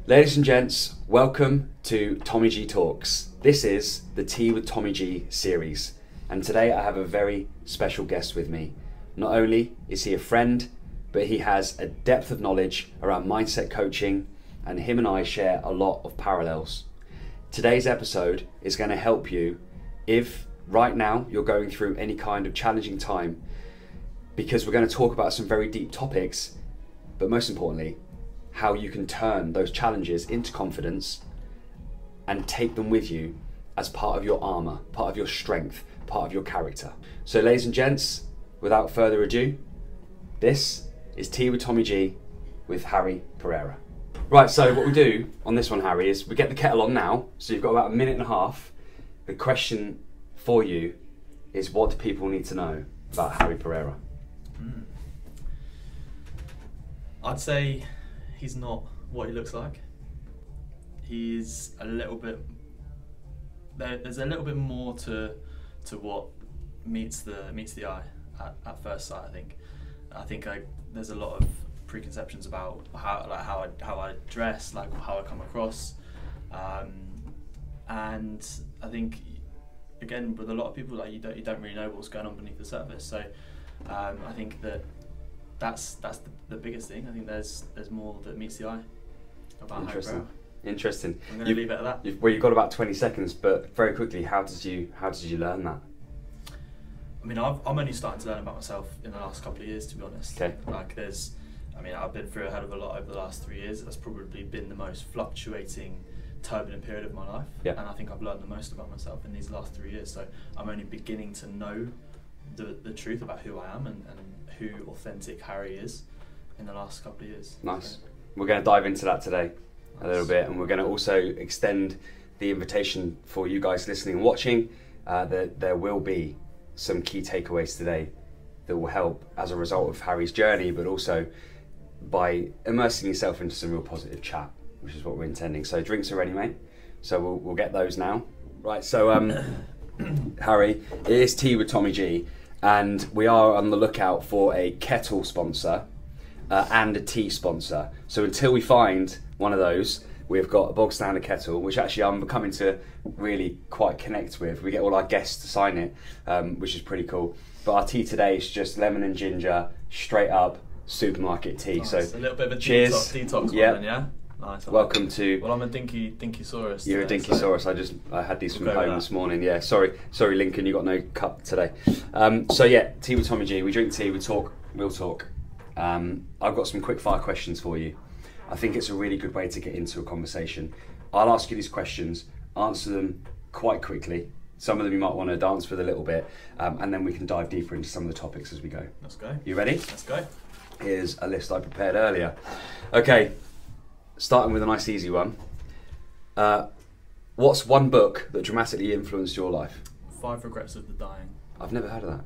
Ladies and gents, welcome to Tommy G Talks. This is the Tea with Tommy G series, and today I have a very special guest with me. Not only is he a friend, but he has a depth of knowledge around mindset coaching, and him and I share a lot of parallels. Today's episode is going to help you if right now you're going through any kind of challenging time, because we're going to talk about some very deep topics, but most importantly, how you can turn those challenges into confidence and take them with you as part of your armor, part of your strength, part of your character. So ladies and gents, without further ado, this is Tea with Tommy G with Harri Pereira. Right, so what we do on this one, Harri, is we get the kettle on now, so you've got about a minute and a half. The question for you is, what do people need to know about Harri Pereira? I'd say he's not what he looks like. He's a little bit, there's a little bit more to what meets the eye at first sight. I think there's a lot of preconceptions about how I dress, like how I come across, and I think again with a lot of people, like you don't really know what's going on beneath the surface. So I think that's the biggest thing. I think there's more that meets the eye about Harri Pereira. Interesting. I'm going to leave it at that. You've got about 20 seconds, but very quickly, how did you learn that? I mean, I'm only starting to learn about myself in the last couple of years, to be honest. Okay. I've been through a hell of a lot over the last 3 years. That's probably been the most fluctuating, turbulent period of my life. Yeah. And I think I've learned the most about myself in these last 3 years. So I'm only beginning to know the truth about who I am and who authentic Harri is in the last couple of years. Nice. So, we're going to dive into that today a little nice. bit, and we're going to also extend the invitation for you guys listening and watching. There will be some key takeaways today that will help as a result of Harri's journey, but also by immersing yourself into some real positive chat, which is what we're intending. So drinks are ready, mate. So we'll get those now. Right, so Harri, it is Tea with Tommy G, and we are on the lookout for a kettle sponsor and a tea sponsor. So until we find one of those, we've got a bog standard kettle, which actually I'm becoming to really quite connect with. We get all our guests to sign it, which is pretty cool. But our tea today is just lemon and ginger, straight up supermarket tea. Nice. So a little bit of a cheers. detox Yep. one then, yeah? Nice. Welcome to... Well, I'm a Dinkysaurus. You're a today, Dinkysaurus. so I had these from we'll go home with this that. morning. Yeah, sorry Lincoln, you got no cup today. So yeah, Tea with Tommy G. We drink tea, we talk, we'll talk. I've got some quick fire questions for you. I think it's a really good way to get into a conversation. I'll ask you these questions, answer them quite quickly. Some of them you might want to dance with a little bit, and then we can dive deeper into some of the topics as we go. Let's go. You ready? Let's go. Here's a list I prepared earlier. Okay, starting with a nice easy one. What's one book that dramatically influenced your life? 5 Regrets of the Dying. I've never heard of that.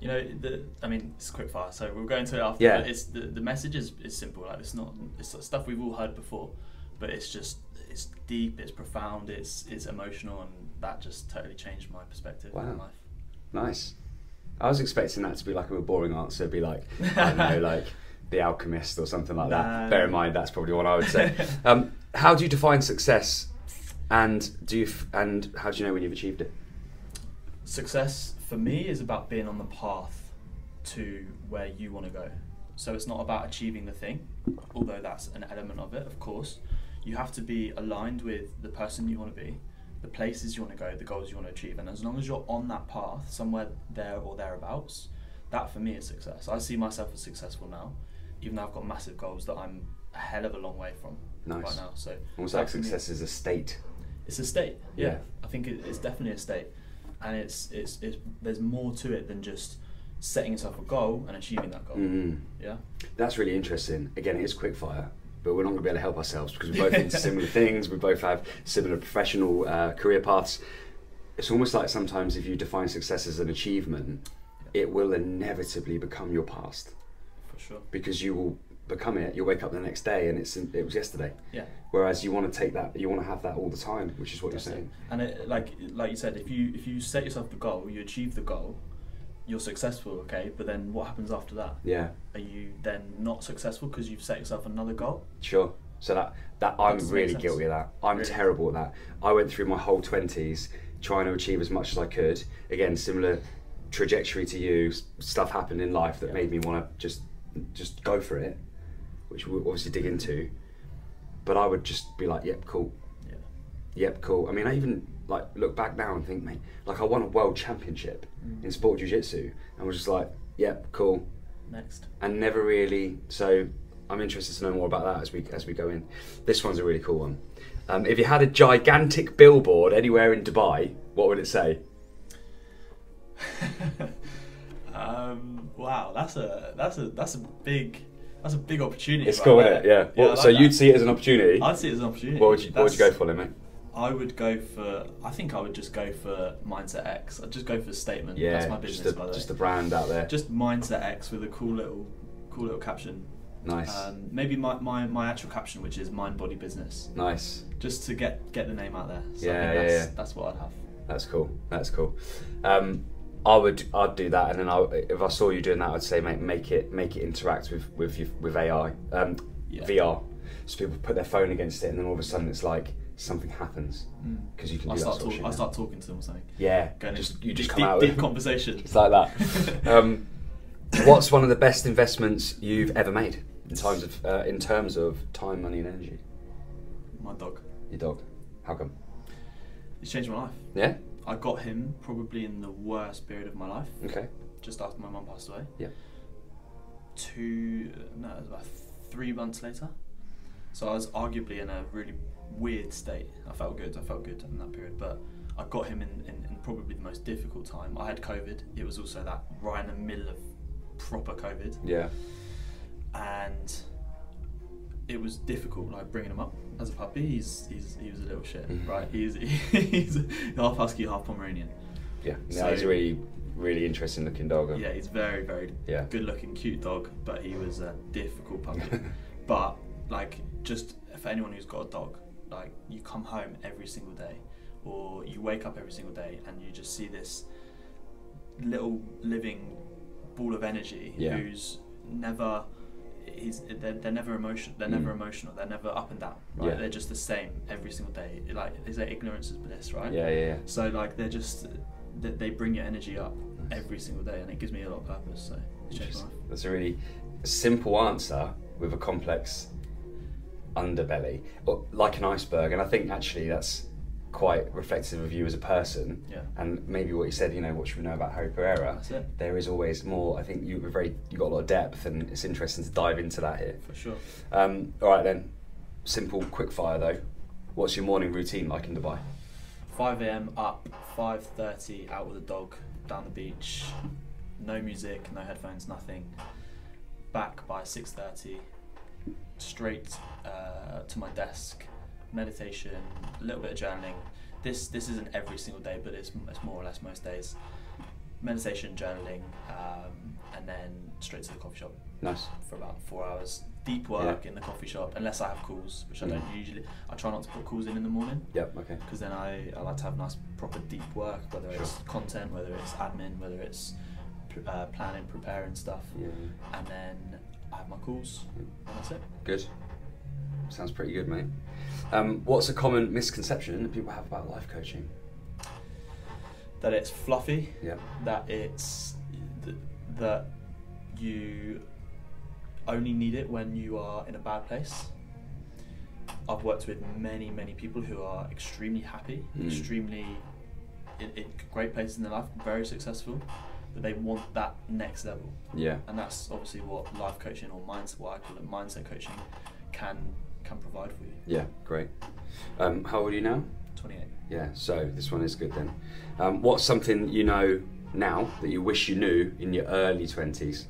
You know, it's quick fire, so we'll go into it after. Yeah. But it's the message is simple. Like it's stuff we've all heard before, but it's deep, it's profound, it's emotional, and that just totally changed my perspective on life. Nice. I was expecting that to be like a boring answer, be like, I don't know, like The Alchemist or something like that. Bear in mind, that's probably what I would say. How do you define success, and how do you know when you've achieved it? Success for me is about being on the path to where you want to go. So it's not about achieving the thing, although that's an element of it, of course. You have to be aligned with the person you want to be, the places you want to go, the goals you want to achieve. And as long as you're on that path, somewhere there or thereabouts, that for me is success. I see myself as successful now, even though I've got massive goals that I'm a hell of a long way from right now. So almost like success is a state. It's a state, yeah. Yeah. I think it's definitely a state. And it's there's more to it than just setting yourself a goal and achieving that goal. Mm-hmm. Yeah. That's really interesting. Again, it is quick fire, but we're not going to be able to help ourselves because we're both into similar things. We both have similar professional career paths. It's almost like sometimes if you define success as an achievement, it will inevitably become your past. For sure. Because you will become it. You'll wake up the next day and it was yesterday. Yeah. Whereas you want to take that, you want to have that all the time, which is what That's you're saying. And it, like you said, if you set yourself the goal, you achieve the goal, you're successful, okay? But then what happens after that? Yeah. Are you then not successful because you've set yourself another goal? Sure. So that I'm doesn't make really sense. guilty of that. I'm Really? terrible at that. I went through my whole 20s trying to achieve as much as I could. Again, similar trajectory to you. Stuff happened in life that made me want to just go for it, which we'll obviously dig into. But I would just be like, yep, cool. Yeah. Yep, cool. I mean, I even like look back now and think, mate, like I won a world championship in sport jiu-jitsu and was just like, yep, cool. Next. And never really. So I'm interested to know more about that as we go in. This one's a really cool one. If you had a gigantic billboard anywhere in Dubai, what would it say? Wow, that's a big opportunity. It's right cool, there. isn't it? Yeah. Yeah, I Well, like so that. you'd see it as an opportunity. I'd see it as an opportunity. What would you go for, then, mate? I would go for. I think I would just go for Mindset X. I'd just go for a statement. Yeah, That's my business, by the way. just the brand out there. Just Mindset X with a cool little caption. Nice. Maybe my actual caption, which is Mind Body Business. Nice. Just to get the name out there. So Yeah, I think yeah. that's what I'd have. That's cool. I'd do that, and then if I saw you doing that, I'd say, mate, make it interact with AI, VR. So people put their phone against it, and then all of a sudden it's like something happens because you can do that sort of shit. I start talking to them or something. Yeah, Going you just deep, come out deep with conversation. It's like that. What's one of the best investments you've ever made in terms of time, money, and energy? My dog. Your dog. How come? He's changed my life. Yeah. I got him probably in the worst period of my life. Okay. Just after my mum passed away. Yeah. It was about 3 months later. So I was arguably in a really weird state. I felt good in that period, but I got him in probably the most difficult time. I had COVID. It was also that right in the middle of proper COVID. Yeah. And it was difficult, like bringing him up as a puppy. He was a little shit, right? He's half husky, half Pomeranian. Yeah. So, He's a really, really interesting looking dog. Yeah, he's very, very good looking, cute dog, but he was a difficult puppy. But like, just for anyone who's got a dog, like you come home every single day, or you wake up every single day, and you just see this little living ball of energy who's never. They're never emotional. They're never emotional. They're never up and down. Right? Yeah. They're just the same every single day. Like, they say ignorance is bliss, right? Yeah. So like, they're just they bring your energy up every single day, and it gives me a lot of purpose. So it's changed my life. That's a really simple answer with a complex underbelly, or like an iceberg. And I think actually that's quite reflective of you as a person. Yeah. And maybe what you said, what should we know about Harri Pereira? That's it. There is always more. I think you got a lot of depth, and it's interesting to dive into that here. For sure. All right then, simple, quick fire though. What's your morning routine like in Dubai? 5 a.m. up, 5:30 out with the dog down the beach. No music, no headphones, nothing. Back by 6:30. Straight to my desk. Meditation, a little bit of journaling. This isn't every single day, but it's more or less most days. Meditation, journaling, and then straight to the coffee shop. Nice. For about 4 hours. Deep work in the coffee shop, unless I have calls, which I don't usually. I try not to put calls in the morning. Yep. Okay. Because then I like to have nice, proper deep work, whether it's content, whether it's admin, whether it's planning, preparing stuff. Yeah. And then I have my calls, and that's it. Good. Sounds pretty good, mate. What's a common misconception that people have about life coaching? That it's fluffy. Yeah. That it's that you only need it when you are in a bad place. I've worked with many people who are extremely happy, extremely in great places in their life, very successful, but they want that next level. Yeah. And that's obviously what life coaching, or mindset, what I call it, mindset coaching, can provide for you. Yeah, great. How old are you now? 28. Yeah, so this one is good then. What's something you know now that you wish you knew in your early 20s?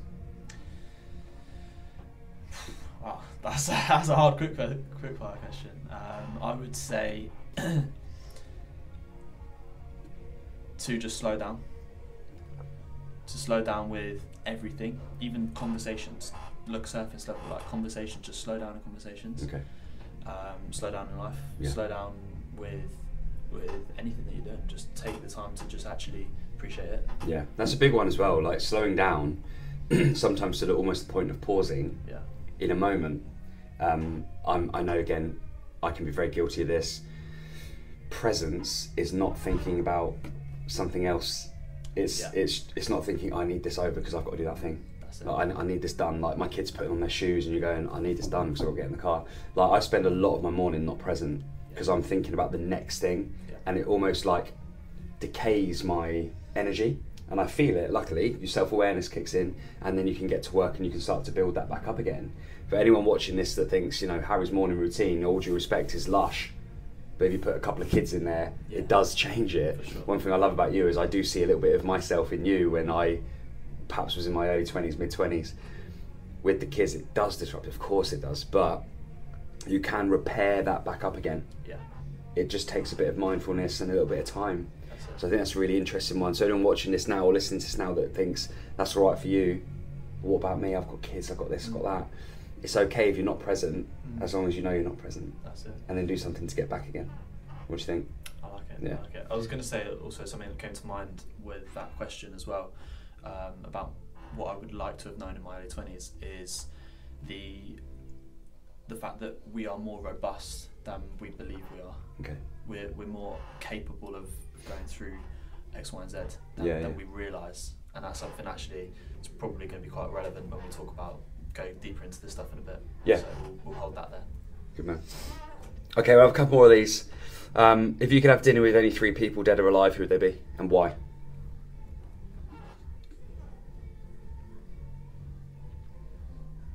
Wow, that's a hard quick fire question. I would say to just slow down. To slow down with everything, even conversations. Look surface level, like conversations, just slow down in conversations. Okay. Slow down in life. Yeah. Slow down with anything that you're doing. Just take the time to just actually appreciate it. Yeah, that's a big one as well. Like slowing down, sometimes to almost the point of pausing Yeah. in a moment, I know, again, I can be very guilty of this. Presence is not thinking about something else. It's not thinking, I need this over because I've got to do that thing. Like, I need this done. Like, my kids putting on their shoes and you're going, I need this done because I've got to get in the car. Like, I spend a lot of my morning not present because I'm thinking about the next thing, and it almost like decays my energy. And I feel it, luckily, your self-awareness kicks in, and then you can get to work and you can start to build that back up again. For anyone watching this that thinks, you know, Harry's morning routine, all due respect, is lush, but if you put a couple of kids in there, it does change it. Sure. One thing I love about you is I do see a little bit of myself in you when I perhaps was in my early 20s, mid-20s. With the kids, it does disrupt, of course it does, but you can repair that back up again. Yeah. It just takes a bit of mindfulness and a little bit of time. So I think that's a really interesting one. So anyone watching this now or listening to this now that thinks that's all right for you, what about me? I've got kids, I've got this, I've got that. It's okay if you're not present, as long as you know you're not present. That's it. And then do something to get back again. What do you think? I like it. Yeah. I like it. I was going to say also something that came to mind with that question as well, about what I would like to have known in my early 20s is the fact that we are more robust than we believe we are. Okay. We're more capable of going through X, Y, and Z than we realise, and that's something actually it's probably going to be quite relevant when we talk about going deeper into this stuff in a bit. Yeah. So we'll hold that there. Good man. Okay, we'll have a couple more of these. If you could have dinner with any 3 people, dead or alive, who would they be and why?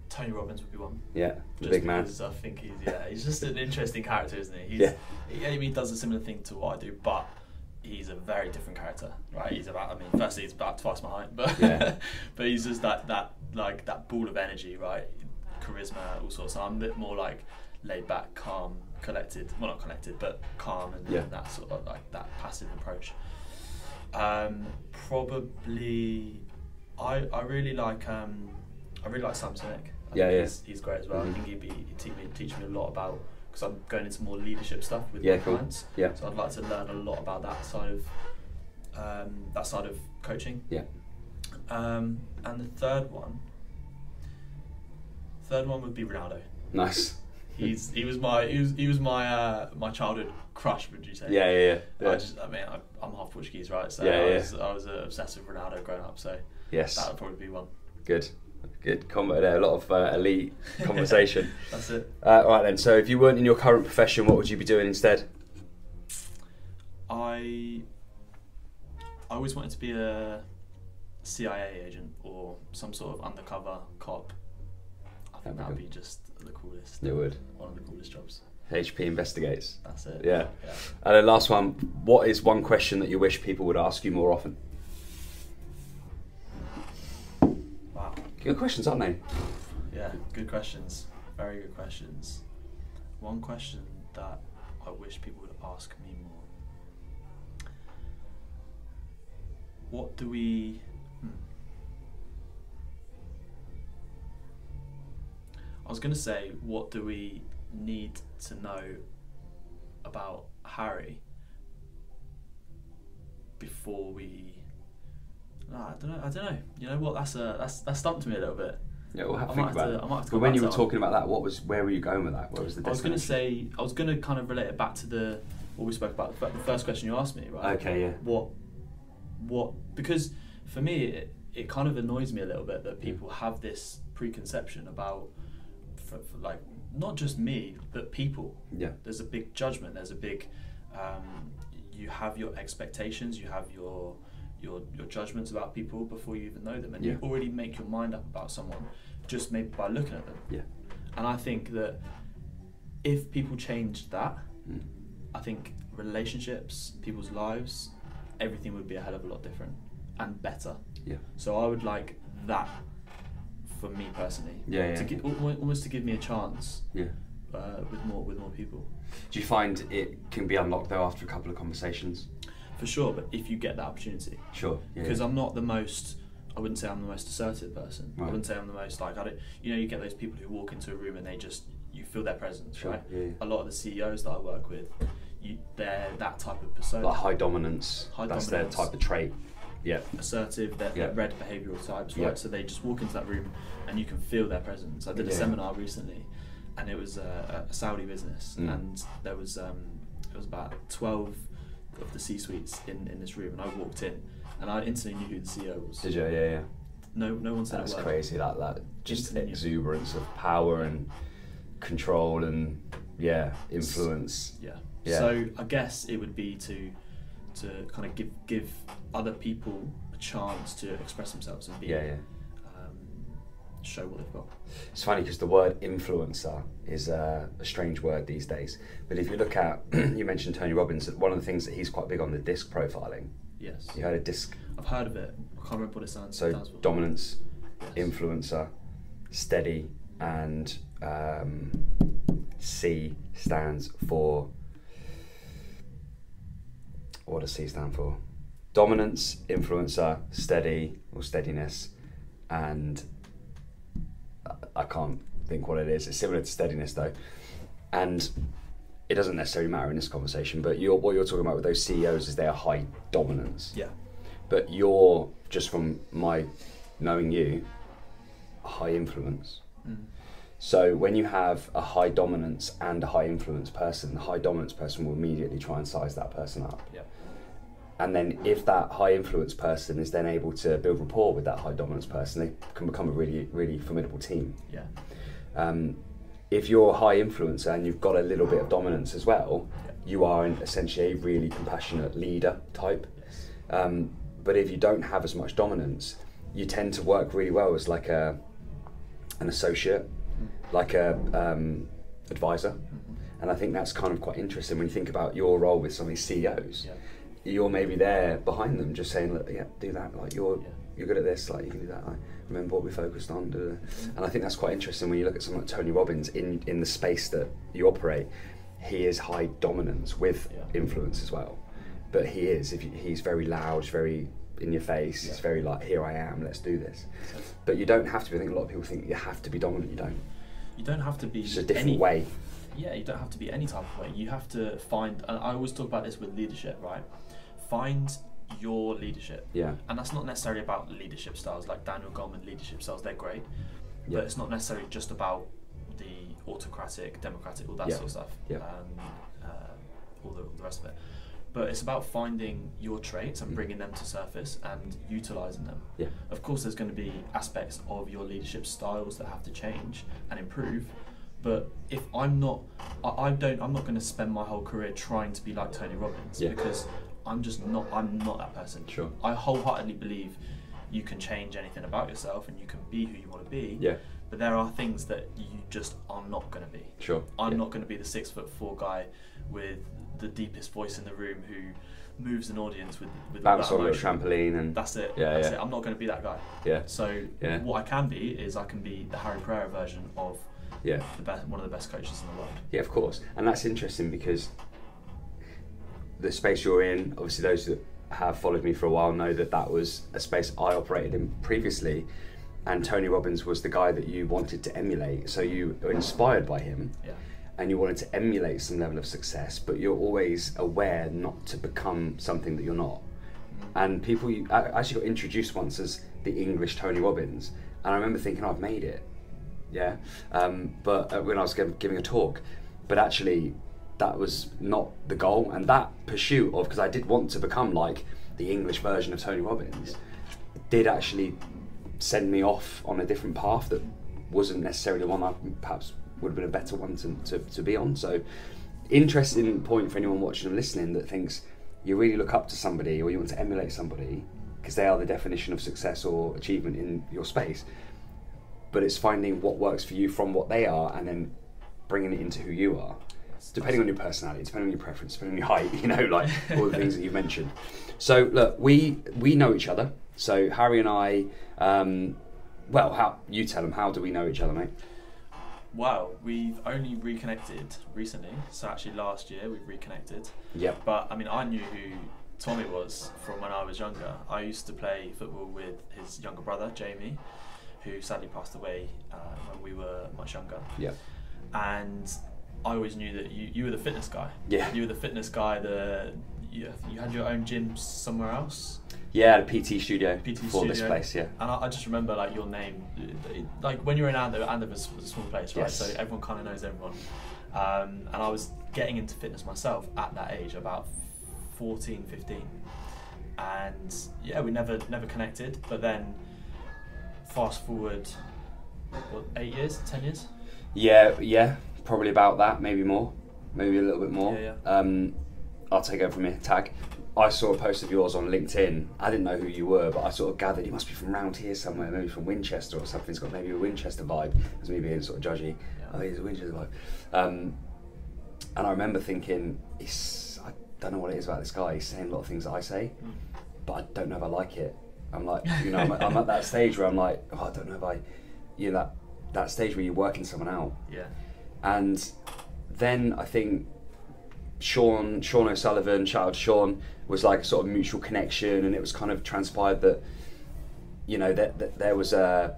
Tony Robbins would be one. Yeah, the big man. I think he's just an interesting character, isn't he? He does a similar thing to what I do, but he's a very different character, right? He's firstly he's about twice my height, but but he's just that ball of energy, right? Charisma, all sorts. So I'm a bit more like laid back, calm, collected. Well, not collected, but calm and that sort of like that passive approach. Probably, I really like Sam Sinek. He's great as well. I think he'd teach me a lot about, because I'm going into more leadership stuff with my clients. Yeah. So I'd like to learn a lot about that side of coaching. Yeah. And the third one would be Ronaldo. Nice. He was my childhood crush, would you say? Yeah. I'm half Portuguese, right? So I was obsessed with Ronaldo growing up. So that would probably be one. Good combo there. A lot of elite conversation. That's it. All right then. So if you weren't in your current profession, what would you be doing instead? I always wanted to be a CIA agent or some sort of undercover cop. I think that would be just the coolest. It would. One of the coolest jobs. HP investigates. That's it. Yeah. And then last one. What is one question that you wish people would ask you more often? Good questions, aren't they? Yeah, good questions. Very good questions. One question that I wish people would ask me more. What do we... I was going to say, what do we need to know about Harri before we... No, I don't know. You know what? That stumped me a little bit. Yeah, we'll have to think about it. But when you were talking about that, where were you going with that? What was the destination? I was going to kind of relate it back to what we spoke about, the first question you asked me, right? Okay, yeah. What? Because for me, it kind of annoys me a little bit that people have this preconception about, for like, not just me, but people. Yeah. There's a big judgment. There's a big. You have your expectations. You have your judgments about people before you even know them, and you already make your mind up about someone just maybe by looking at them. Yeah. And I think that if people changed that, I think relationships, people's lives, everything would be a hell of a lot different and better. Yeah. So I would like that for me personally. Almost to give me a chance. Yeah. With more people. Do you find it can be unlocked though after a couple of conversations? For sure, but if you get that opportunity. Sure. Because I'm not the most, I wouldn't say I'm the most assertive person. Right. I wouldn't say I'm the most you get those people who walk into a room and you feel their presence, sure. Right? Yeah. A lot of the CEOs that I work with, they're that type of persona. Like high dominance. That's their type of trait. Yeah. Assertive, they're red behavioural types, right? So they just walk into that room and you can feel their presence. I did a seminar recently and it was a Saudi business, and there was it was about 12 of the C-suites in this room, and I walked in, and I instantly knew who the CEO was. Did you? Yeah. No one said a word. That's crazy. That just Instantly. exuberance of power and control and influence. Yeah. Yeah. So I guess it would be to kind of give other people a chance to express themselves and be show what they've got. It's funny because the word influencer is a strange word these days. But if you look at, you mentioned Tony Robbins, one of the things that he's quite big on, the disc profiling. Yes. You heard of disc? I've heard of it. I can't remember what it stands for. So dominance, yes. influencer, steady, and C stands for, what does C stand for? Dominance, influencer, steady or steadiness, and I can't think what it is. It's similar to steadiness though, and it doesn't necessarily matter in this conversation, but what you're talking about with those CEOs is their high dominance. Yeah. But you're, just from my knowing you, a high influence. So when you have a high dominance and a high influence person, the high dominance person will immediately try and size that person up. Yeah. And then if that high influence person is then able to build rapport with that high dominance person, they can become a really, really formidable team. Yeah. If you're a high influencer and you've got a little bit of dominance as well, you are essentially a really compassionate leader type. Yes. But if you don't have as much dominance, you tend to work really well as like an associate, like a advisor. And I think that's kind of quite interesting when you think about your role with some of these CEOs. Yeah. You're maybe there behind them, just saying, look, yeah, do that. Like you're good at this. Like you can do that. Like, remember what we focused on. And I think that's quite interesting when you look at someone like Tony Robbins in the space that you operate. He is high dominance with influence as well, but he's very loud, very in your face. It's very like, here I am, let's do this. But you don't have to be. I think a lot of people think you have to be dominant. You don't. You don't have to be. It's a different way. Yeah, you don't have to be any type of way. You have to find, and I always talk about this with leadership, right? Find your leadership. Yeah. And that's not necessarily about leadership styles, like Daniel Goleman leadership styles, they're great. Yeah. But it's not necessarily just about the autocratic, democratic, all that sort of stuff. Yeah. All the rest of it. But it's about finding your traits and bringing them to surface and utilising them. Yeah. Of course, there's going to be aspects of your leadership styles that have to change and improve. But if I'm not going to spend my whole career trying to be like Tony Robbins because I'm not that person. Sure. I wholeheartedly believe you can change anything about yourself and you can be who you want to be. Yeah. But there are things that you just are not going to be. Sure. I'm not going to be the 6'4" guy with the deepest voice in the room who moves an audience with bounce all on that a trampoline and that's it. That's it. I'm not going to be that guy. Yeah. So what I can be is I can be the Harri Pereira version of one of the best coaches in the world. Yeah, of course. And that's interesting because the space you're in, obviously those that have followed me for a while know that was a space I operated in previously, and Tony Robbins was the guy that you wanted to emulate. So you were inspired by him and you wanted to emulate some level of success, but you're always aware not to become something that you're not. And I actually got introduced once as the English Tony Robbins, and I remember thinking, I've made it. Yeah, but when I was giving a talk, but actually that was not the goal, and that pursuit of, because I did want to become like the English version of Tony Robbins, did actually send me off on a different path that wasn't necessarily the one I perhaps would have been a better one to be on. So interesting point for anyone watching and listening that thinks you really look up to somebody or you want to emulate somebody because they are the definition of success or achievement in your space. But it's finding what works for you from what they are and then bringing it into who you are. Depending on your personality, depending on your preference, depending on your height, like all the things that you've mentioned. So look, we know each other. So Harri and I, you tell them, how do we know each other, mate? Well, we've only reconnected recently. So actually last year we've reconnected. Yep. But I mean, I knew who Tommy was from when I was younger. I used to play football with his younger brother, Jamie, who sadly passed away when we were much younger. Yeah. And I always knew that you were the fitness guy. Yeah. You were the fitness guy. You had your own gym somewhere else. Yeah, the PT studio PT for this studio. place, yeah. And I just remember like your name, like when you were in Andover was a small place, right? Yes. So everyone kind of knows everyone. And I was getting into fitness myself at that age, about 14, 15. And yeah, we never connected. But then fast forward, what, 8 years, 10 years? Yeah, probably about that, maybe more, maybe a little bit more. Yeah. I'll take over from here. Tag. I saw a post of yours on LinkedIn. I didn't know who you were, but I sort of gathered you must be from round here somewhere, maybe from Winchester or something. It's got maybe a Winchester vibe, as me being sort of judgy. Yeah. Oh, he's a Winchester vibe. And I remember thinking, I don't know what it is about this guy. He's saying a lot of things that I say, but I don't know if I like it. I'm like, you know, I'm at that stage where I'm like, oh, I don't know if I, you know, that stage where you're working someone out. Yeah. And then I think Sean O'Sullivan, shout out to Sean, was like a sort of mutual connection, and it was kind of transpired that, you know, that there was an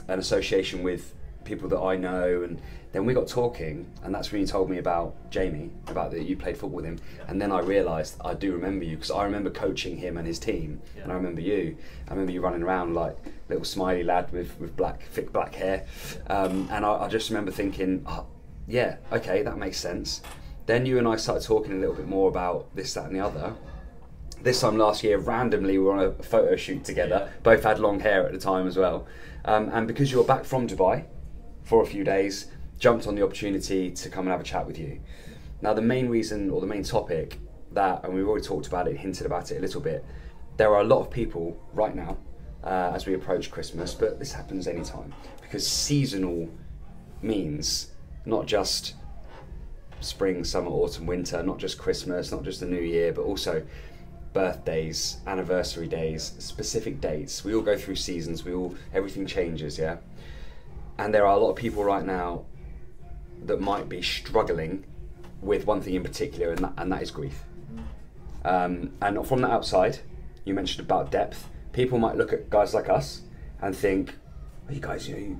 association with people that I know, and then we got talking, and that's when you told me about Jamie, about that you played football with him, and then I realised I do remember you, because I remember coaching him and his team, and I remember you running around like little smiley lad with thick black hair, and I just remember thinking, oh, yeah, okay, that makes sense. Then you and I started talking a little bit more about this, that and the other. This time last year, randomly, we were on a photo shoot together. Yeah. Both had long hair at the time as well. And because you were back from Dubai for a few days, jumped on the opportunity to come and have a chat with you. Now, the main reason, or the main topic that, and we've already talked about it, hinted about it a little bit, there are a lot of people right now, as we approach Christmas, but this happens anytime, because seasonal means not just spring, summer, autumn, winter, not just Christmas, not just the New Year, but also birthdays, anniversary days, specific dates. We all go through seasons, everything changes, yeah? And there are a lot of people right now that might be struggling with one thing in particular, and that is grief. And from the outside, you mentioned about depth, people might look at guys like us and think, oh, you guys, you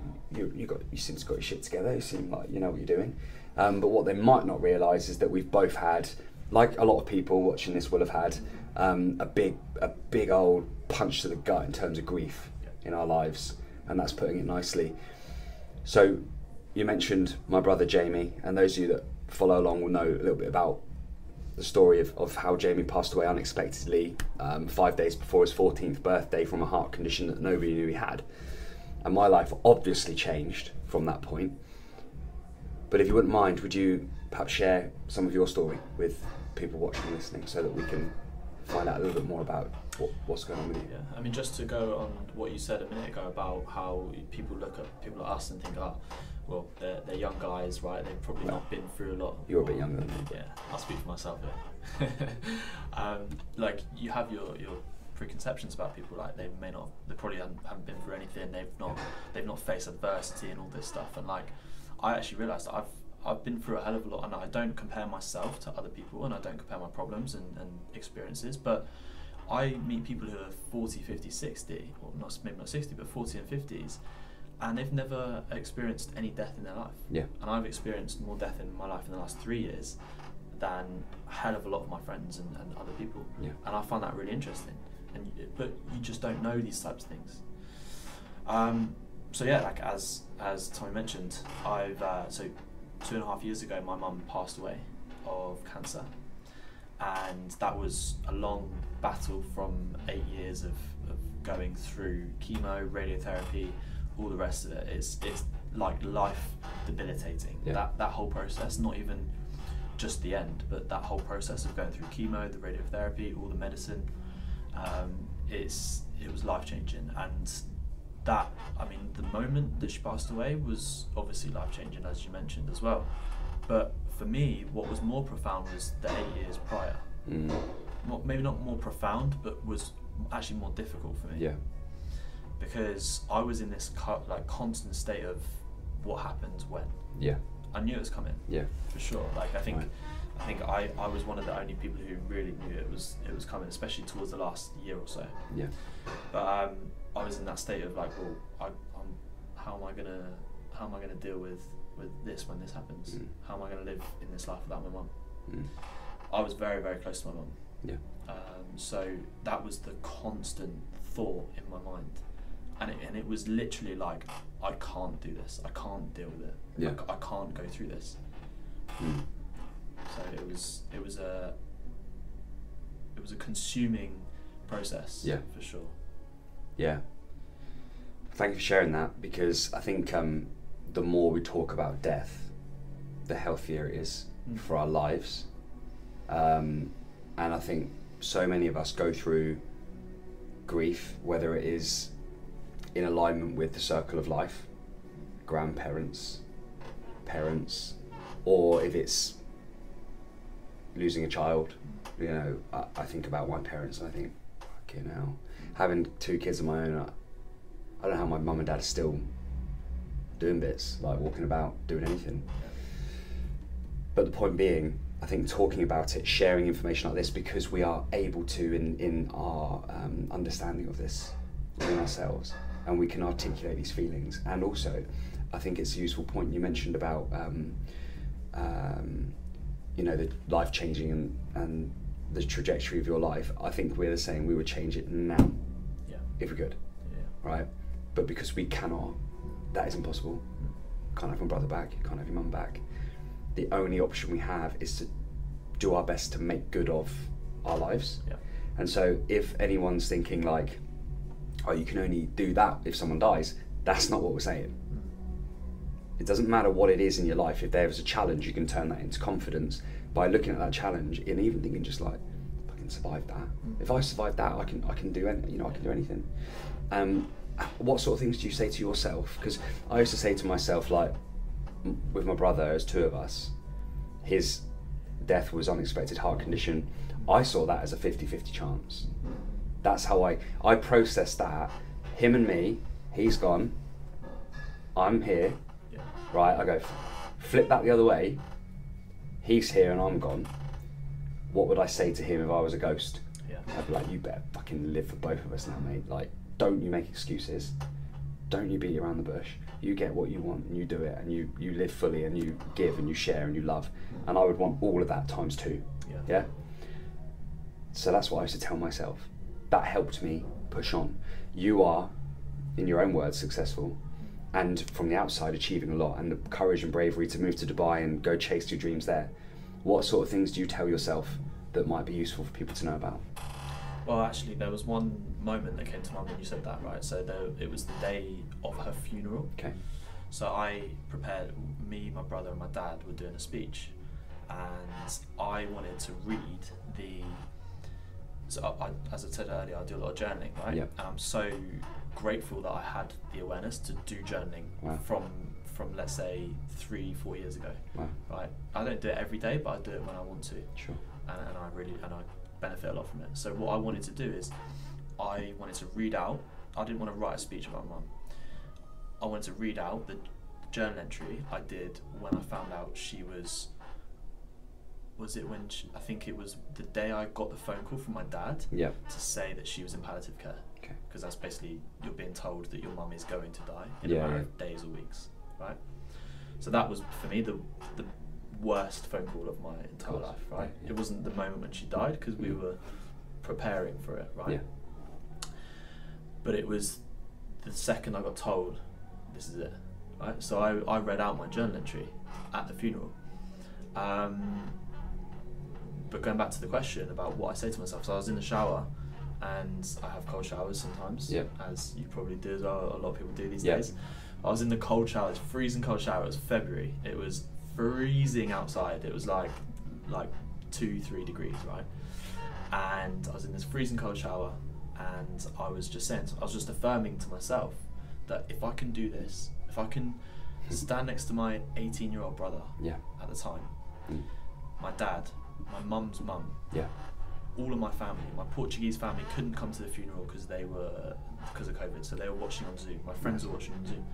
seem to have got your shit together, you seem like you know what you're doing. But what they might not realise is that we've both had, like a lot of people watching this will have had, a big old punch to the gut in terms of grief in our lives, and that's putting it nicely. So you mentioned my brother Jamie, and those of you that follow along will know a little bit about the story of how Jamie passed away unexpectedly 5 days before his 14th birthday from a heart condition that nobody knew he had. And my life obviously changed from that point. But if you wouldn't mind, would you perhaps share some of your story with people watching and listening, so that we can find out a little bit more about what's going on with you? Yeah, I mean, just to go on what you said a minute ago about how people look at people like us and think, oh, well, they're young guys, right? They've probably not been through a lot. You're a bit younger than me. Yeah, I'll speak for myself here. Like, you have your preconceptions about people, like they probably haven't been through anything. They've not faced adversity and all this stuff. And like, I actually realised that I've been through a hell of a lot, and I don't compare myself to other people, and I don't compare my problems and experiences, but I meet people who are 40, 50, 60, or maybe not 60, but 40 and 50s, and they've never experienced any death in their life. Yeah. And I've experienced more death in my life in the last 3 years than a hell of a lot of my friends and other people. Yeah. And I find that really interesting. But you just don't know these types of things. So yeah, like as Tommy mentioned, so 2.5 years ago, my mum passed away of cancer, and that was a long battle from 8 years of going through chemo, radiotherapy, all the rest of it. It's like life debilitating. Yeah. That whole process, not even just the end, but that whole process of going through chemo, the radiotherapy, all the medicine, it was life changing. And that, I mean, the moment that she passed away was obviously life changing, as you mentioned as well. But for me, what was more profound was the 8 years prior. Maybe not more profound, but was actually more difficult for me. Yeah. Because I was in this constant state of what happens when. Yeah. I knew it was coming. Yeah. For sure. Like I think I was one of the only people who really knew it was coming, especially towards the last year or so. Yeah. But I was in that state of like, well, how am I gonna deal with this when this happens? How am I gonna live in this life without my mum? I was very, very close to my mum, Yeah. So that was the constant thought in my mind, and it was literally like, I can't do this. I can't deal with it. Yeah. I can't go through this. So it was a consuming process. Yeah. For sure. Yeah. Thank you for sharing that, because I think the more we talk about death, the healthier it is for our lives. And I think so many of us go through grief, whether it is in alignment with the circle of life, grandparents, parents, or if it's losing a child. You know, I think about my parents and I think, fucking hell, having 2 kids of my own, I don't know how my mum and dad are still doing bits, like walking about, doing anything. But the point being, I think talking about it, sharing information like this, because we are able to in our understanding of this within ourselves, and we can articulate these feelings. And also, I think it's a useful point you mentioned about you know, the life changing and the trajectory of your life. I think we're the same. We would change it now, if we could, right? But because we cannot, that is impossible. Can't have my brother back, can't have your mum back. The only option we have is to do our best to make good of our lives. And so if anyone's thinking like, oh, you can only do that if someone dies, that's not what we're saying. It doesn't matter what it is in your life. If there is a challenge, you can turn that into confidence by looking at that challenge and even thinking just like, I can survive that. If I survive that, I can do anything. You know, I can do anything. What sort of things do you say to yourself? Because I used to say to myself, like, with my brother, as 2 of us, his death was unexpected heart condition. I saw that as a 50-50 chance. That's how I processed that. Him and me, he's gone, I'm here, right? I go, flip that the other way, he's here and I'm gone. What would I say to him if I was a ghost? I'd be like, you better fucking live for both of us now, mate. Like, don't you make excuses. Don't you beat around the bush. You get what you want and you do it, and you live fully and you give and you share and you love. And I would want all of that times 2. Yeah? So that's what I used to tell myself. That helped me push on. You are, in your own words, successful, and from the outside achieving a lot, and the courage and bravery to move to Dubai and go chase your dreams there. What sort of things do you tell yourself that might be useful for people to know about? Well, actually, there was one moment that came to mind when you said that, right? So it was the day of her funeral. Okay. So I prepared, me, my brother and my dad were doing a speech, and I wanted to read so as I said earlier, I do a lot of journaling, right? Yep. And I'm so grateful that I had the awareness to do journaling from let's say 3-4 years ago. Right? I don't do it every day, but I do it when I want to. Sure. And I benefit a lot from it. So what I wanted to do is, I wanted to read out. I didn't want to write a speech about Mum. I wanted to read out the journal entry I did when I found out she was. Was it when I think it was the day I got the phone call from my dad to say that she was in palliative care. Okay. Because that's basically, you're being told that your mum is going to die in a matter of days or weeks, right? So that was for me the worst phone call of my entire life, right? Yeah. It wasn't the moment when she died, because we were preparing for it, right? Yeah. But it was the second I got told, this is it, right? So I read out my journal entry at the funeral. But going back to the question about what I say to myself, so I was in the shower, and I have cold showers sometimes, as you probably do as well, a lot of people do these days. I was in the cold shower, it's freezing cold shower, it was February, it was freezing outside, it was like 2-3 degrees, right? And I was in this freezing cold shower, and I was just saying, I was just affirming to myself that if I can do this, if I can stand next to my 18-year-old brother at the time, my dad, my mum's mum, all of my family, my Portuguese family couldn't come to the funeral because of COVID, so they were watching on Zoom. My friends were watching on Zoom.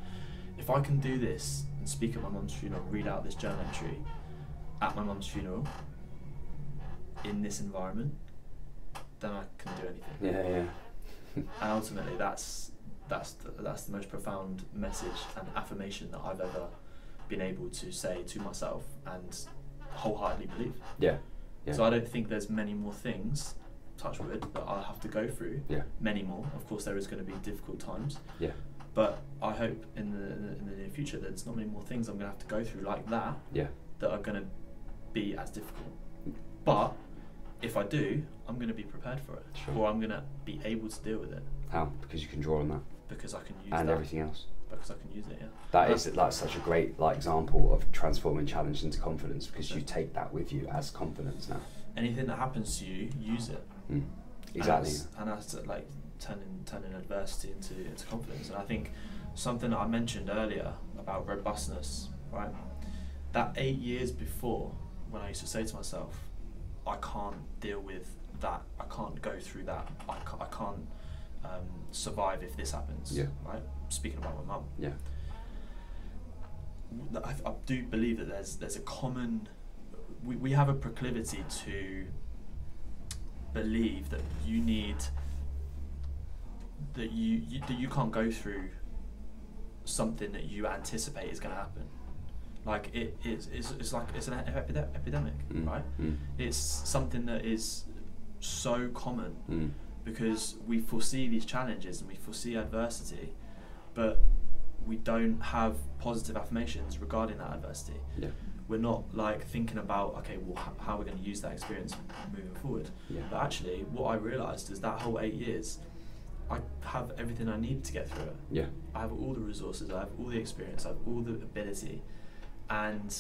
If I can do this and speak at my mum's funeral, read out this journal entry at my mum's funeral in this environment, then I can do anything. And ultimately, that's the most profound message and affirmation that I've ever been able to say to myself and wholeheartedly believe. Yeah. So I don't think there's many more things, touch wood, that I'll have to go through. Yeah. Many more. Of course, there is going to be difficult times. Yeah. But I hope in the near future there's not many more things I'm going to have to go through like that. Yeah. That are going to be as difficult. But if I do, I'm going to be prepared for it. Sure. Or I'm going to be able to deal with it. How? Because you can draw on that. Because I can use and that. everything else. Because I can use it, yeah. That's such a great example of transforming challenge into confidence, because you take that with you as confidence now. Anything that happens to you, use it. Exactly. And that's like turning adversity into confidence. And I think something that I mentioned earlier about robustness, right? That 8 years before, when I used to say to myself, I can't deal with that, I can't go through that, I can't survive if this happens, right? Speaking about my mum. Yeah. I do believe that there's a common, we have a proclivity to believe that you need, that you can't go through something that you anticipate is going to happen. Like it's like it's an epidemic, right? It's something that is so common because we foresee these challenges and we foresee adversity, but we don't have positive affirmations regarding that adversity. Yeah. We're not like thinking about, okay, well, how are we going to use that experience moving forward? Yeah. But actually, what I realised is that whole 8 years, I have everything I need to get through it. Yeah. I have all the resources, I have all the experience, I have all the ability. And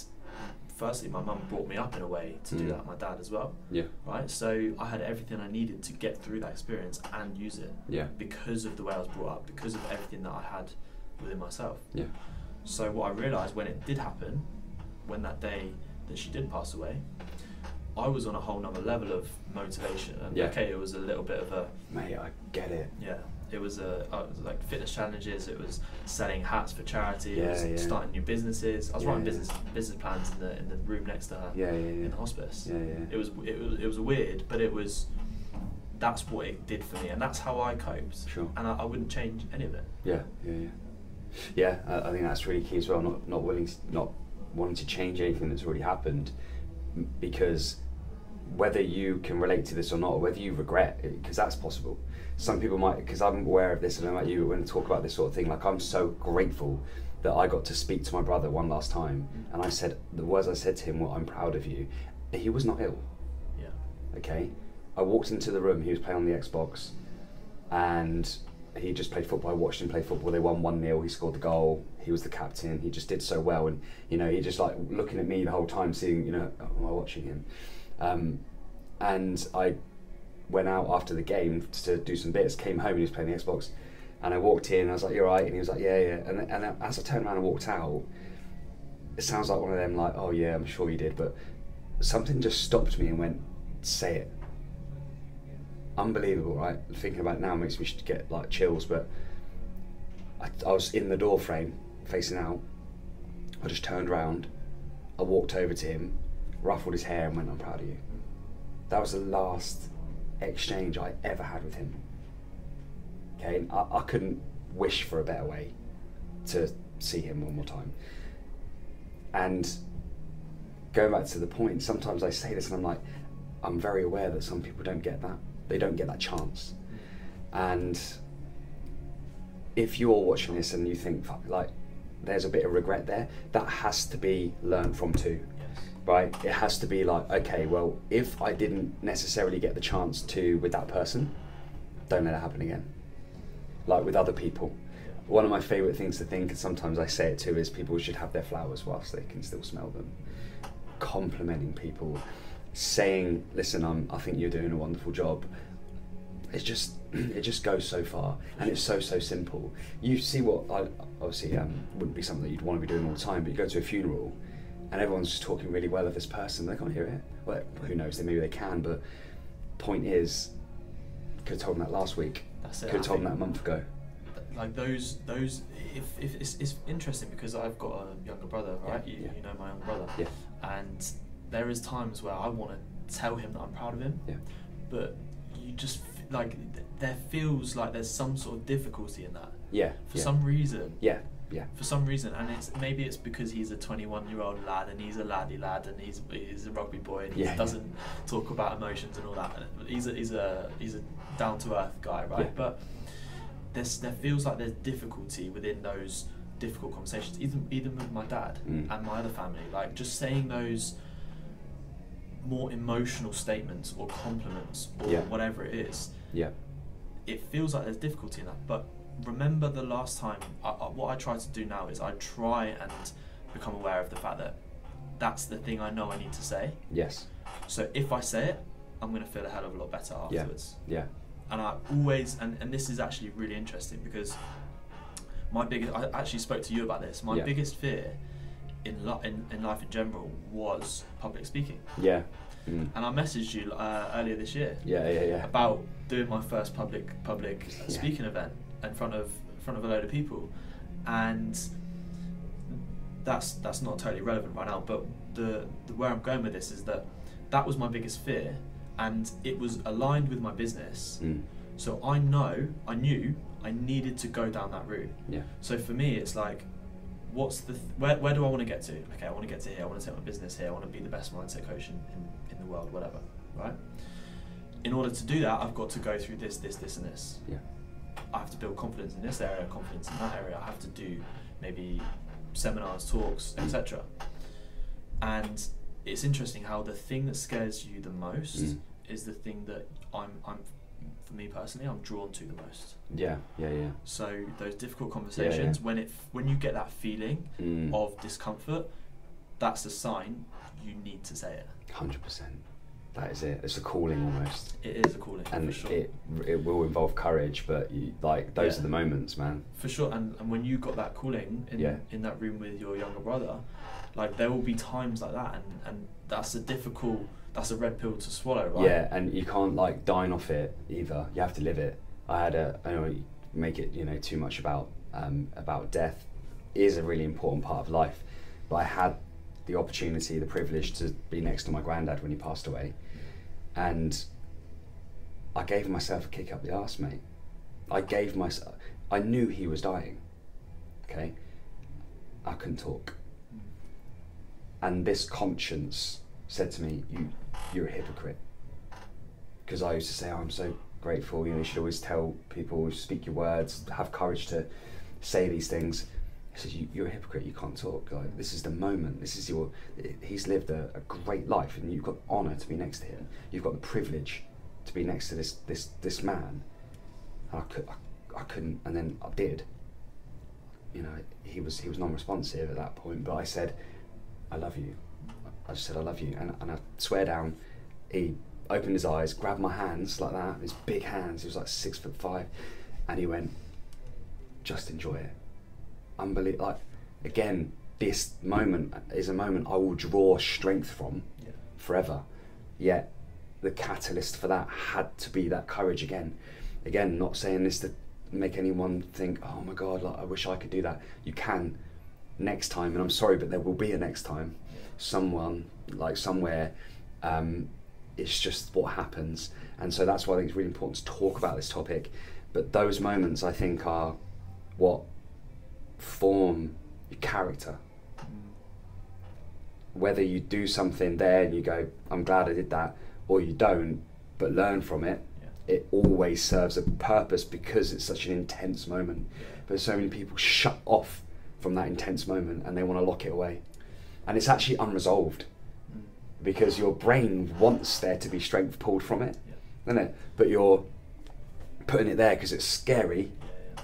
firstly, my mum brought me up in a way to do that, my dad as well. Yeah. Right? So I had everything I needed to get through that experience and use it. Yeah. Because of the way I was brought up, because of everything that I had within myself. Yeah. So what I realised when it did happen, when that day that she did pass away, I was on a whole nother level of motivation. And okay, it was a little bit of a... Mate, I get it. Yeah. It was like fitness challenges, it was selling hats for charity, it was starting new businesses. I was writing business plans in the room next to her in the hospice. It was weird, but that's what it did for me, and that's how I coped. Sure. And I wouldn't change any of it. Yeah, I think that's really key as well. Not wanting to change anything that's already happened, because whether you can relate to this or not, or whether you regret it, because that's possible. Some people might, because I'm aware of this, and I know about you, when I talk about this sort of thing, like I'm so grateful that I got to speak to my brother one last time, and I said, the words I said to him were, I'm proud of you. He was not ill. Yeah. Okay? I walked into the room, he was playing on the Xbox, and he just played football. I watched him play football. They won 1-0, he scored the goal, he was the captain, he just did so well, and he just like looking at me the whole time, seeing, am I watching him? And I went out after the game to do some bits, came home and he was playing the Xbox, and I walked in and I was like, "You're right," and he was like, yeah. And as I turned around and walked out, it sounds like one of them like, "Oh yeah, I'm sure you did," but something just stopped me and went, "Say it." Unbelievable, right? Thinking about it now makes me get like chills, but I was in the door frame facing out. I just turned around, I walked over to him, ruffled his hair and went, "I'm proud of you." That was the last exchange I ever had with him. Okay, I couldn't wish for a better way to see him one more time. And going back to the point, sometimes I say this and I'm like, I'm very aware that some people don't get that. They don't get that chance. And if you're watching this and you think, fuck, like, there's a bit of regret there, that has to be learned from too. Right? It has to be like, okay, well, if I didn't necessarily get the chance to with that person, don't let it happen again. Like with other people. One of my favourite things to think, and sometimes I say it too, is people should have their flowers whilst they can still smell them. Complimenting people, saying, "Listen, I think you're doing a wonderful job." It just goes so far, and it's so simple. You see what, obviously wouldn't be something that you'd want to be doing all the time, but you go to a funeral, and everyone's just talking really well of this person, they can't hear it. Well, who knows, maybe they can, but point is, could have told them that last week. That's it. Could have told them that a month ago. Like those if it's interesting because I've got a younger brother, right? You know my younger brother. Yeah. And there is times where I want to tell him that I'm proud of him. Yeah. But you just there feels like there's some sort of difficulty in that. Yeah. For some reason. Yeah. Yeah. For some reason, and maybe it's because he's a 21-year-old lad and he's a laddie lad and he's a rugby boy and he doesn't talk about emotions and all that. He's a down to earth guy, right? Yeah. But there feels like there's difficulty within those difficult conversations, even with my dad and my other family. Like just saying those more emotional statements or compliments or whatever it is. Yeah. It feels like there's difficulty in that, but remember the last time, what I try to do now is I try and become aware of the fact that that's the thing I know I need to say. Yes. So if I say it, I'm going to feel a hell of a lot better afterwards. Yeah. And I always, and this is actually really interesting because I actually spoke to you about this, my biggest fear in life in general was public speaking. Yeah. And I messaged you earlier this year. About doing my first public speaking event in front of a load of people, and that's not totally relevant right now. But the where I'm going with this is that was my biggest fear, and it was aligned with my business. So I knew I needed to go down that route. Yeah. So for me, it's like, what's where do I want to get to? Okay, I want to get to here. I want to take my business here. I want to be the best mindset coach in the world, whatever. Right. In order to do that, I've got to go through this, and this. Yeah. I have to build confidence in this area, confidence in that area. I have to do maybe seminars, talks, etc. And it's interesting how the thing that scares you the most is the thing that I'm for me personally, I'm drawn to the most. Yeah. So those difficult conversations, when you get that feeling of discomfort, that's a sign you need to say it. 100%. That is it. It's a calling almost. It is a calling, and for sure. It will involve courage, but those are the moments, man. For sure. And when you got that calling in that room with your younger brother, like there will be times like that, and that's a red pill to swallow, right? Yeah, and you can't dine off it either. You have to live it. I don't make it too much about death. It is a really important part of life, but I had the opportunity, the privilege to be next to my granddad when he passed away, and I gave myself a kick up the arse, mate. I knew he was dying, okay? I couldn't talk. And this conscience said to me, you're a hypocrite. Because I used to say, I'm so grateful, you should always tell people, speak your words, have courage to say these things. He says, you're a hypocrite, you can't talk. This is the moment, he's lived a great life, and you've got the honour to be next to him. You've got the privilege to be next to this man. And I couldn't, and then I did. He was non-responsive at that point, but I said, I love you. I just said, I love you, and I swear down, he opened his eyes, grabbed my hands like that, his big hands, he was like 6'5", and he went, just enjoy it. Unbelievable. Again, this moment is a moment I will draw strength from forever. Yet the catalyst for that had to be that courage again. Again, not saying this to make anyone think, oh my God, I wish I could do that. You can next time, and I'm sorry, but there will be a next time. Someone, somewhere, it's just what happens. And so that's why I think it's really important to talk about this topic. But those moments, I think, are what form your character. Whether you do something there and you go, I'm glad I did that, or you don't, but learn from it, it always serves a purpose because it's such an intense moment. But so many people shut off from that intense moment and they want to lock it away. And it's actually unresolved because your brain wants there to be strength pulled from it, doesn't it? But you're putting it there because it's scary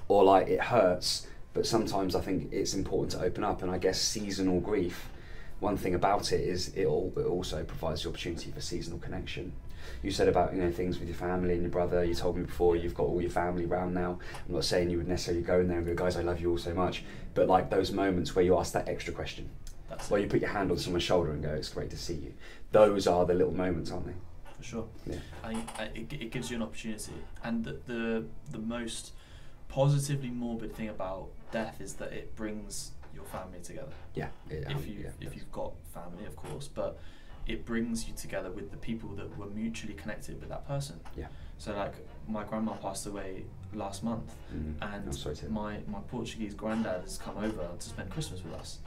or it hurts. But sometimes I think it's important to open up, and I guess seasonal grief, one thing about it is it also provides the opportunity for seasonal connection. You said about things with your family and your brother. You told me before you've got all your family around now. I'm not saying you would necessarily go in there and go, guys, I love you all so much. But those moments where you ask that extra question, where you put your hand on someone's shoulder and go, it's great to see you. Those are the little moments, aren't they? For sure. Yeah. I think it gives you an opportunity, and the most positively morbid thing about death is that it brings your family together. Yeah. If you've got family, of course, but it brings you together with the people that were mutually connected with that person. Yeah. So like my grandma passed away last month, I'm and sorry to- my Portuguese granddad has come over to spend Christmas with us,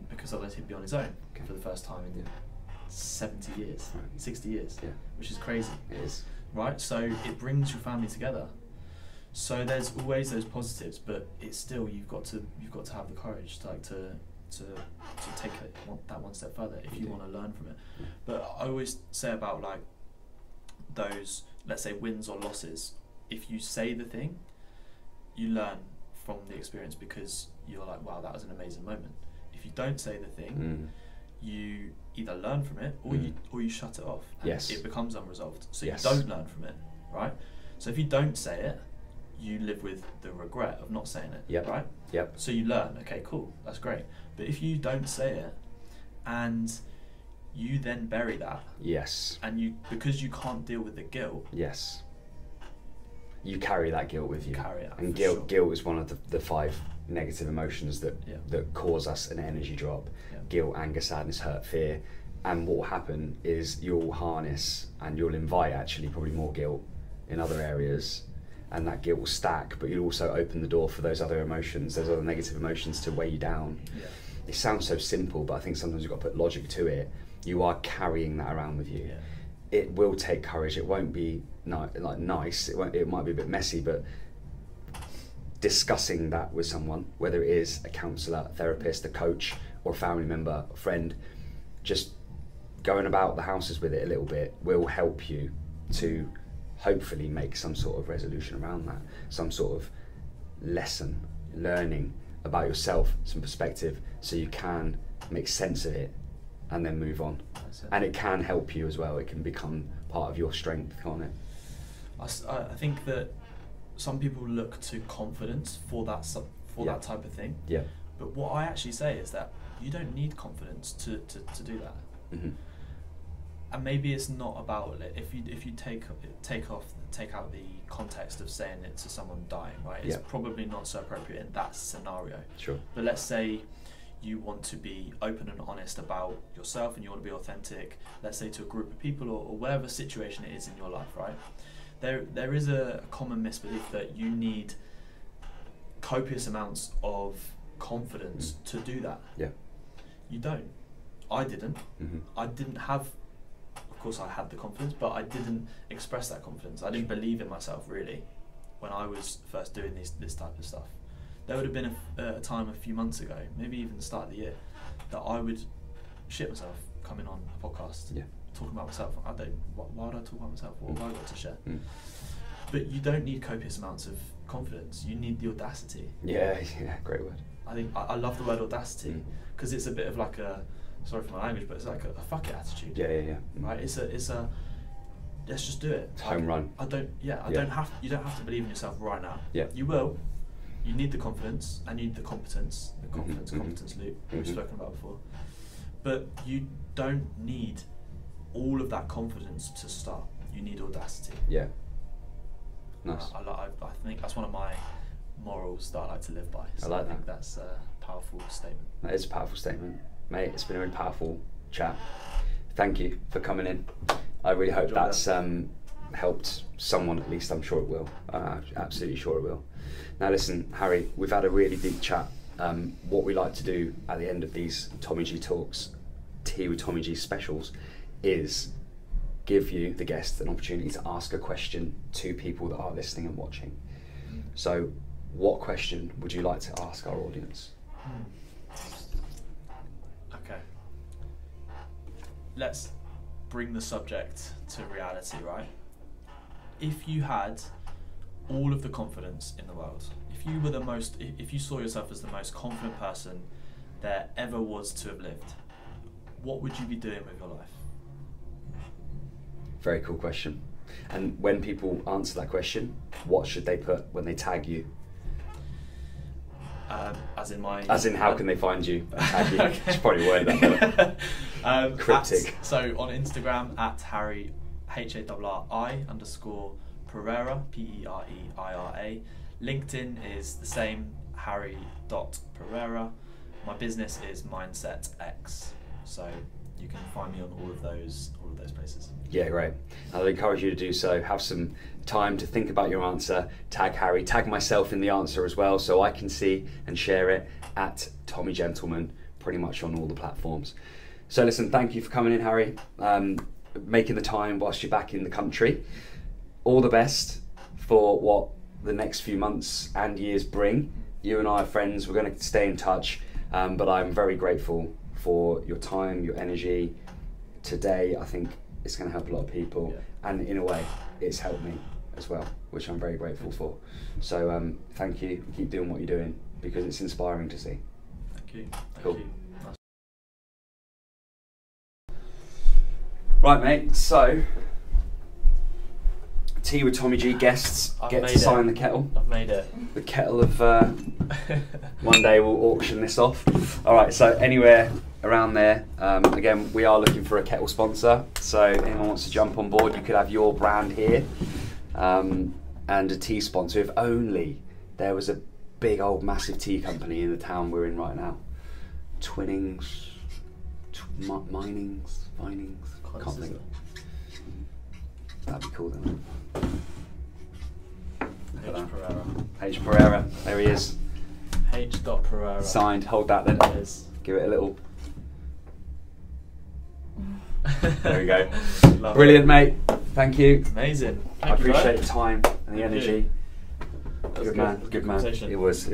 because otherwise he'd be on his own for the first time in 70 years, Right. 60 years, Yeah. which is crazy, It is. right? So it brings your family together. So there's always those positives, but it's still you've got to have the courage to take that one step further if you want to learn from it. Yeah. But I always say about like those, let's say, wins or losses. If you say the thing, you learn from the experience because you're like, wow, that was an amazing moment. If you don't say the thing, you either learn from it or you shut it off. And Yes. it becomes unresolved. So Yes. you don't learn from it, right? So if you don't say it, you live with the regret of not saying it, Yep. right? Yep. So you learn, okay, cool, that's great. But if you don't say it and you then bury that, Yes. and because you can't deal with the guilt, Yes. You carry that guilt with you. carry it. And for guilt, sure. guilt is one of the 5 negative emotions that Yeah. that cause us an energy drop. Yeah. Guilt, anger, sadness, hurt, fear. And what will happen is you'll harness and you'll invite actually probably more guilt in other areas, and that guilt will stack, but you'll also open the door for those other emotions, those other negative emotions to weigh you down. Yeah. It sounds so simple, but I think sometimes you've got to put logic to it. You are carrying that around with you. Yeah. It will take courage. It won't be nice. It might be a bit messy, but discussing that with someone, whether it is a counsellor, a therapist, a coach, or a family member, a friend, just going about the houses with it a little bit will help you to hopefully make some sort of resolution around that, some sort of lesson, learning about yourself, some perspective, so you can make sense of it and then move on. That's it. And it can help you as well. It can become part of your strength, can't it? I think that some people look to confidence for that that type of thing. Yeah. But what I actually say is that you don't need confidence to do that. Mm-hmm. And maybe it's not about it. If you take out the context of saying it to someone dying, right? It's Yeah. probably not so appropriate in that scenario. Sure. But let's say you want to be open and honest about yourself and you want to be authentic, let's say to a group of people or whatever situation it is in your life, right? There is a common misbelief that you need copious amounts of confidence to do that. Yeah. You don't. I didn't. Mm-hmm. I didn't have, of course I had the confidence, but I didn't express that confidence. I didn't believe in myself really when I was first doing this type of stuff. There would have been a time a few months ago, maybe even the start of the year, that I would shit myself coming on a podcast, talking about myself. Why would I talk about myself? What have I got to share? Mm. But you don't need copious amounts of confidence. You need the audacity. Yeah, great word. I think I love the word audacity because it's a bit of like a, sorry for my language, but it's like a fuck it attitude. Yeah. Right? It's a let's just do it. It's home run. You don't have to believe in yourself right now. Yeah. You will. You need the confidence and you need the competence loop we've spoken about before. But you don't need all of that confidence to start. You need audacity. Yeah. Nice. I think that's one of my morals that I like to live by. So I like think that. that's a powerful statement. That is a powerful statement. Mate, it's been a really powerful chat. Thank you for coming in. I really hope Enjoyed that's helped someone at least. I'm sure it will. Absolutely sure it will. Now listen, Harry, we've had a really deep chat. What we like to do at the end of these Tommy G Talks, Tea with Tommy G specials, is give you, the guest, an opportunity to ask a question to people that are listening and watching. So what question would you like to ask our audience? Okay. Let's bring the subject to reality, right? If you had all of the confidence in the world, if you saw yourself as the most confident person there ever was to have lived, what would you be doing with your life? Very cool question. And when people answer that question, what should they put when they tag you? As in how can they find you? Tag you. Okay. It's probably worded that way. Cryptic. So on Instagram at Harri HARRI _Pereira PEREIRA. LinkedIn is the same, Harri.Pereira. My business is Mindset X. So you can find me on all of those places. places. Yeah, great. I'd encourage you to do so. Have some time to think about your answer. Tag Harry, tag myself in the answer as well, so I can see and share it at Tommy Gentleman, pretty much on all the platforms. So listen, thank you for coming in, Harry, making the time whilst you're back in the country. All the best for what the next few months and years bring. You and I are friends, we're going to stay in touch, but I'm very grateful for your time, your energy. Today, I think it's going to help a lot of people, and in a way, it's helped me as well, which I'm very grateful for. So thank you, keep doing what you're doing, because it's inspiring to see. Thank you. Cool. Thank you. Right, mate, so tea with Tommy G guests get to sign the kettle. I've made it. The kettle of one day we'll auction this off. All right, so anywhere around there, again, we are looking for a kettle sponsor, so anyone wants to jump on board, you could have your brand here, and a tea sponsor. If only there was a big old massive tea company in the town we're in right now. Twinnings, Minings, can't think. That'd be cool, then. H. Pereira, there he is. H. Pereira. Signed, hold that then. There it is. Give it a little. There we go. Love Brilliant, it. mate. Thank you. Amazing. I Thank you, appreciate bro. the time and the Thank energy. you. That was Good man, good man. conversation. It was.